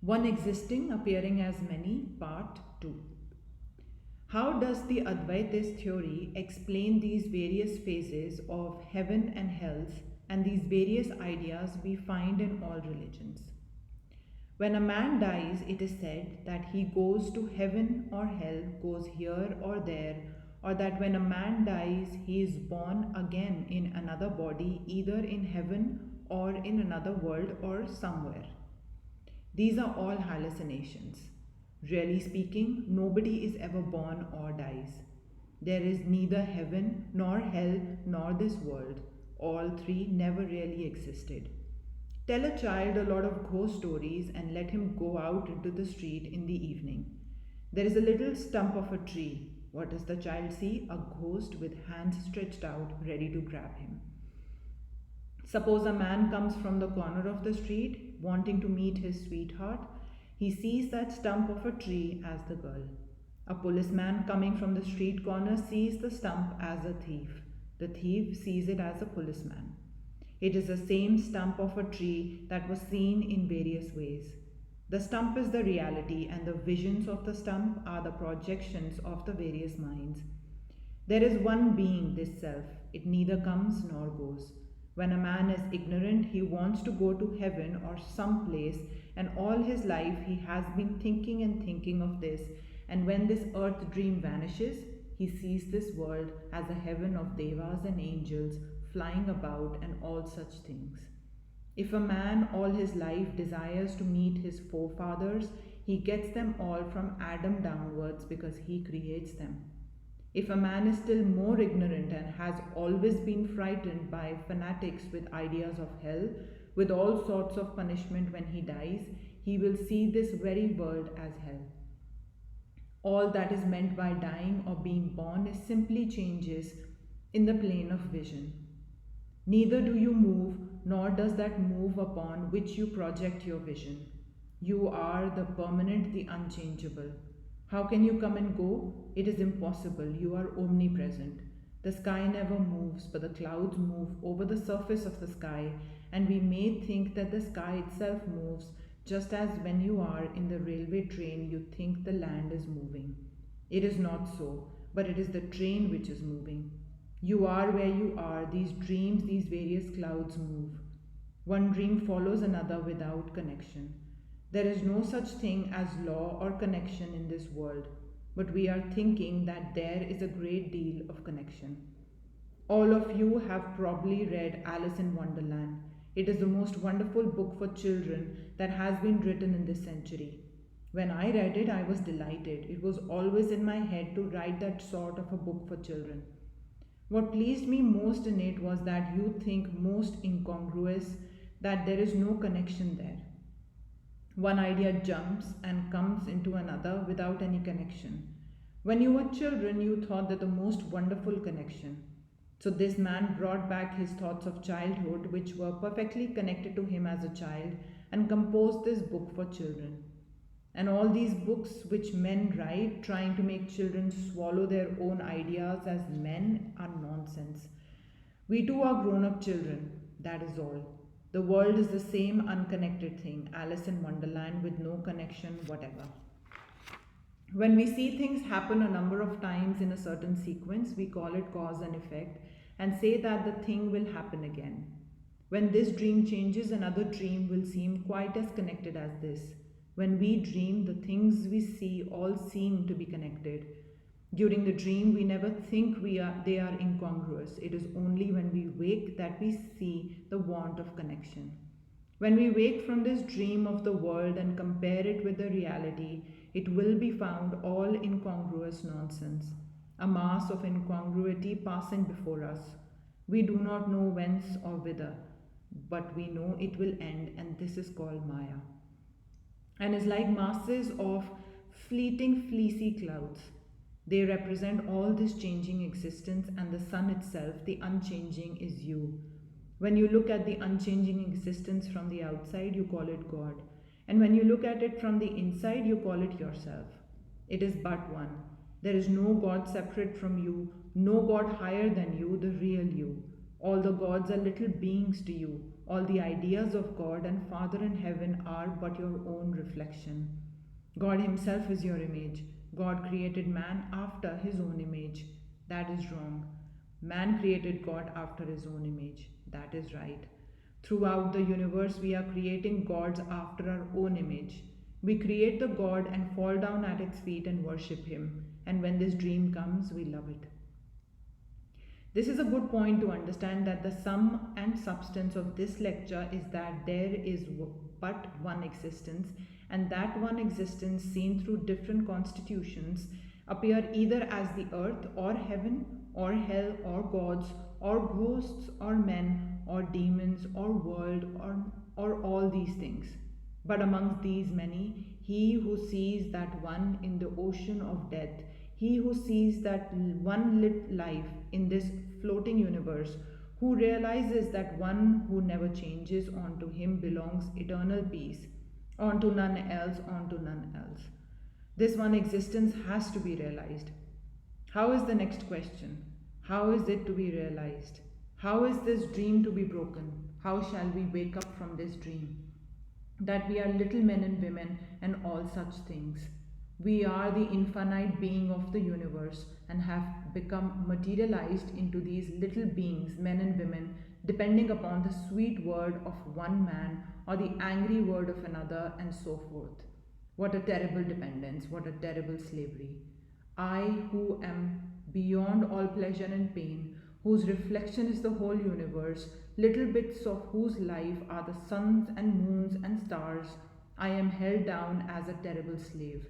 One existing appearing as many, part 2. How does the Advaitist theory explain these various phases of heaven and hell and these various ideas we find in all religions? When a man dies, it is said that he goes to heaven or hell, goes here or there, or that when a man dies, he is born again in another body, either in heaven or in another world or somewhere. These are all hallucinations. Really speaking, nobody is ever born or dies. There is neither heaven nor hell nor this world. All three never really existed. Tell a child a lot of ghost stories and let him go out into the street in the evening. There is a little stump of a tree. What does the child see? A ghost with hands stretched out, ready to grab him. Suppose a man comes from the corner of the street, wanting to meet his sweetheart. He sees that stump of a tree as the girl. A policeman coming from the street corner sees the stump as a thief. The thief sees it as a policeman. It is the same stump of a tree that was seen in various ways. The stump is the reality, and the visions of the stump are the projections of the various minds. There is one being, this self. It neither comes nor goes. When a man is ignorant, he wants to go to heaven or some place, and all his life he has been thinking and thinking of this, and when this earth dream vanishes, he sees this world as a heaven of devas and angels flying about and all such things. If a man all his life desires to meet his forefathers, he gets them all from Adam downwards because he creates them. If a man is still more ignorant and has always been frightened by fanatics with ideas of hell, with all sorts of punishment when he dies, he will see this very world as hell. All that is meant by dying or being born is simply changes in the plane of vision. Neither do you move, nor does that move upon which you project your vision. You are the permanent, the unchangeable. How can you come and go? It is impossible. You are omnipresent. The sky never moves, but the clouds move over the surface of the sky, and we may think that the sky itself moves, just as when you are in the railway train you think the land is moving. It is not so, but it is the train which is moving. You are where you are. These dreams, these various clouds move. One dream follows another without connection. There is no such thing as law or connection in this world, but we are thinking that there is a great deal of connection. All of you have probably read Alice in Wonderland. It is the most wonderful book for children that has been written in this century. When I read it, I was delighted. It was always in my head to write that sort of a book for children. What pleased me most in it was that you think most incongruous, that there is no connection there. One idea jumps and comes into another without any connection. When you were children, you thought that the most wonderful connection. So this man brought back his thoughts of childhood, which were perfectly connected to him as a child, and composed this book for children. And all these books which men write, trying to make children swallow their own ideas as men, are nonsense. We too are grown-up children, that is all. The world is the same unconnected thing, Alice in Wonderland, with no connection whatever. When we see things happen a number of times in a certain sequence, we call it cause and effect and say that the thing will happen again. When this dream changes, another dream will seem quite as connected as this. When we dream, the things we see all seem to be connected. During the dream, we never think they are incongruous. It is only when we wake that we see the want of connection. When we wake from this dream of the world and compare it with the reality, it will be found all incongruous nonsense, a mass of incongruity passing before us. We do not know whence or whither, but we know it will end, and this is called Maya, and is like masses of fleeting fleecy clouds. They represent all this changing existence, and the sun itself, the unchanging, is you. When you look at the unchanging existence from the outside, you call it God. And when you look at it from the inside, you call it yourself. It is but one. There is no God separate from you, no God higher than you, the real you. All the gods are little beings to you, All the ideas of God and Father in heaven are but your own reflection. God Himself is your image. God created man after His own image. That is wrong. Man created God after His own image. That is right. Throughout the universe, we are creating gods after our own image. We create the God and fall down at its feet and worship Him. And when this dream comes, we love it. This is a good point to understand that the sum and substance of this lecture is that there is but one existence, and that one existence, seen through different constitutions, appear either as the earth or heaven or hell or gods or ghosts or men or demons or world or all these things. But amongst these many, he who sees that one in the ocean of death, he who sees that one lit life in this floating universe, who realizes that one who never changes, onto him belongs eternal peace, onto none else, onto none else. This one existence has to be realized. How is the next question? How is it to be realized? How is this dream to be broken? How shall we wake up from this dream? That we are little men and women and all such things. We are the infinite being of the universe and have become materialized into these little beings, men and women, depending upon the sweet word of one man or the angry word of another, and so forth. What a terrible dependence, what a terrible slavery. I, who am beyond all pleasure and pain, whose reflection is the whole universe, little bits of whose life are the suns and moons and stars, I am held down as a terrible slave.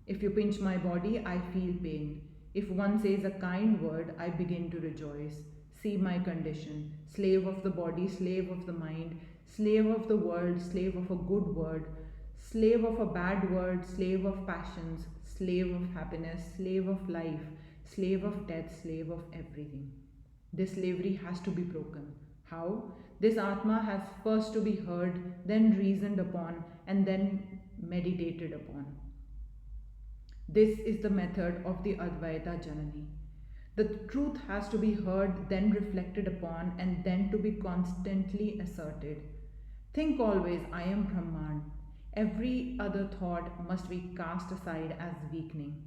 If you pinch my body, I feel pain. If one says a kind word, I begin to rejoice. See my condition, slave of the body, slave of the mind, slave of the world, slave of a good word, slave of a bad word, slave of passions, slave of happiness, slave of life, slave of death, slave of everything. This slavery has to be broken. How? This Atma has first to be heard, then reasoned upon, and then meditated upon. This is the method of the Advaita Janani. The truth has to be heard, then reflected upon, and then to be constantly asserted. Think always, I am Brahman. Every other thought must be cast aside as weakening.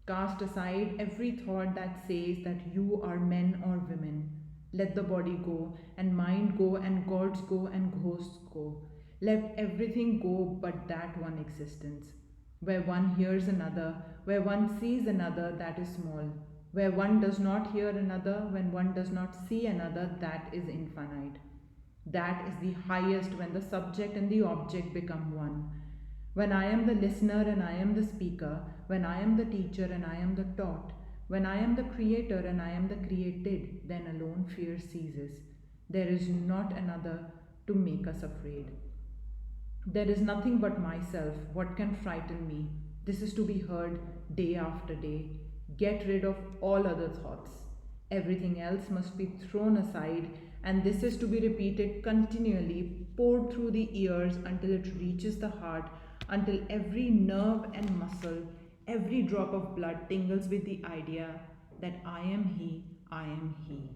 Cast aside every thought that says that you are men or women. Let the body go, and mind go, and gods go, and ghosts go. Let everything go but that one existence. Where one hears another, where one sees another, that is small. Where one does not hear another, when one does not see another, that is infinite. That is the highest when the subject and the object become one. When I am the listener and I am the speaker, when I am the teacher and I am the taught, when I am the creator and I am the created, then alone fear ceases. There is not another to make us afraid. There is nothing but myself. What can frighten me? This is to be heard day after day. Get rid of all other thoughts. Everything else must be thrown aside, and this is to be repeated continually, poured through the ears until it reaches the heart, until every nerve and muscle, every drop of blood tingles with the idea that I am He, I am He.